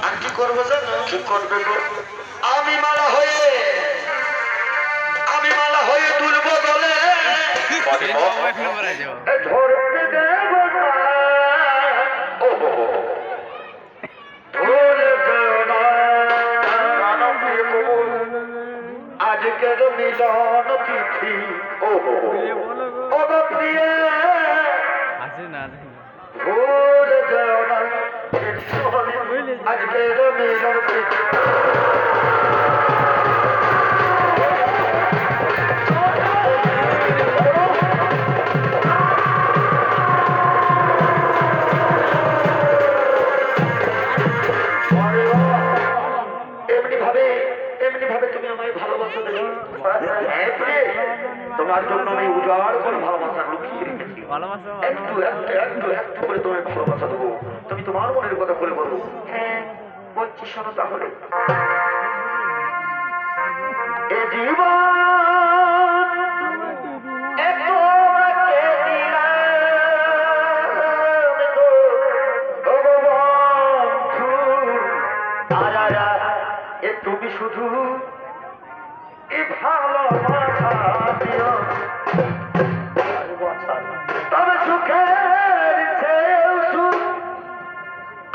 আর কি করবো জানো? কি করবে গো? আমি মালা হয়ে তুলবো গলে ধরতে দেব না। আজকের মিলন তিথি প্রিয় ভুলে যাও না আজকের মিলন তিথি। এমনি ভাবে তুমি আমায় ভালোবাসা দেবে। তোমার জন্য আমি উজাড় করে ভালোবাসা লুকিয়ে রেখেছি। একটু একটু একটু একটু করে তোমায় ভালোবাসা দেবো। তুমি তোমার মনের কথা বলে বলো। হ্যাঁ বলছি, শোনো তাহলে। এ জীবন তুমি শুধু ভালোবাসা দিও, তবে সুখের চেয়েও সুখ।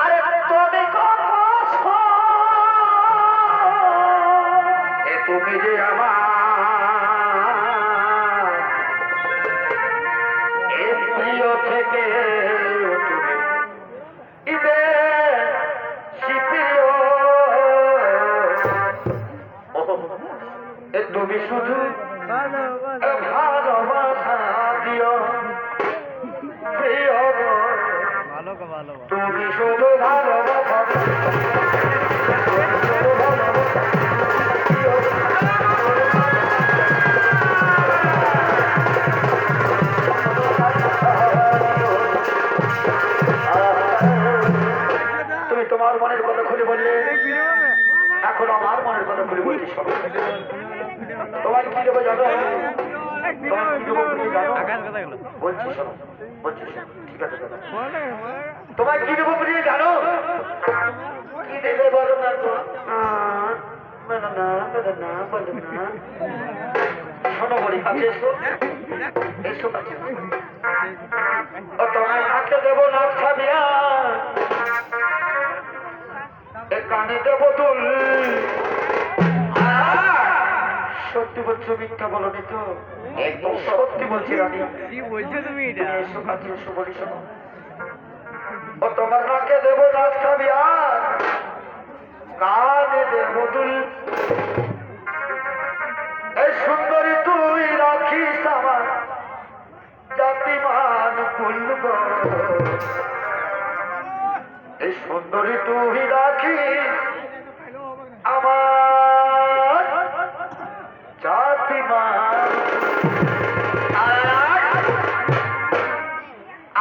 আরে তবে তুমি যে আমার এ প্রিয় থেকে তুমি ইবে তুমি শুধু ভালোবাসা দিও, তুমি শুধু ভালোবাসা তুমি তোমার মনের কথা খুলে বললে, এখন আমার মনের কথা খুলে বলছি। তোমার কি দেবো জানো? বলছি শোনো, বলছি ঠিক আছে। তোমার কি দেবো বুঝিয়ে জানো? কি দেবে বলো না তো? শোনো বলি, কাছে এসো, এসো কাছে। তোমায় হাতে দেবো নাচ খাবিয়া, কানে দেবো দুল। সত্যি বলছো, মিথ্যা বলনি তো? একদম সত্যি বলছি রানী। কি বলছো তুমি? এসো কাছে এসো বলি, শোনো। তোমার নাকে দেবো নাচ খাবি আর কানে দেবো দুল। এই সুন্দরী তুই রাখিস আমার জাতিমান কুল গো। এই সুন্দরী তুই রাখিস আমার জাতিমান।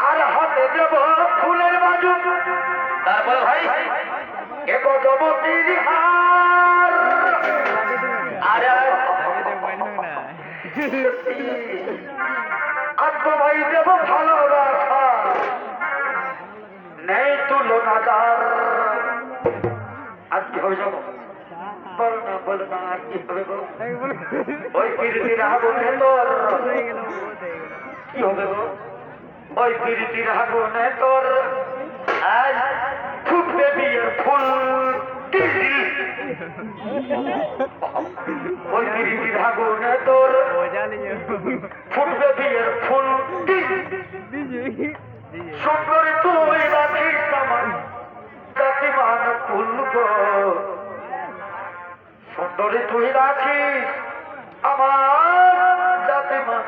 আর হাতে দেব ফুলের বাজু, তারপর ভাই এ পদবতীর হার। আর ভাই দেব ভালোবাসা নেই তুলনাদার। আর কি হবে যাবো? বল না আর কি হবে? ওই কীর্তির আগুনে তোর কি হবে গো? ওই কীর্তির আগুনে তোর আজ ফুটবে বিয়ের ফুল। ওই কীর্তির আগুনে তোর ফুটবে বিয়ের ফুল। সুন্দরী তুই রাখিস আমার জাতিমান কুল গো। সুন্দরী তুই রাখিস আমার জাতিমান।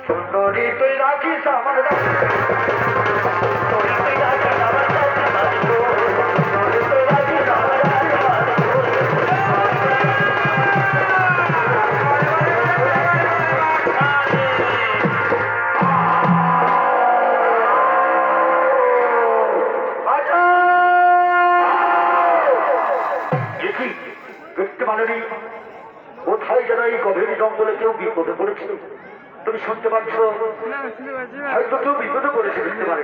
সুন্দরী তুই রাখিস আমার কোথায় যেন এই গভীর জঙ্গলে কেউ বিপদে পড়েছিল। তুমি শুনতে পাচ্ছ? হয়তো কেউ বিপদে পড়েছে, বুঝতে পারে।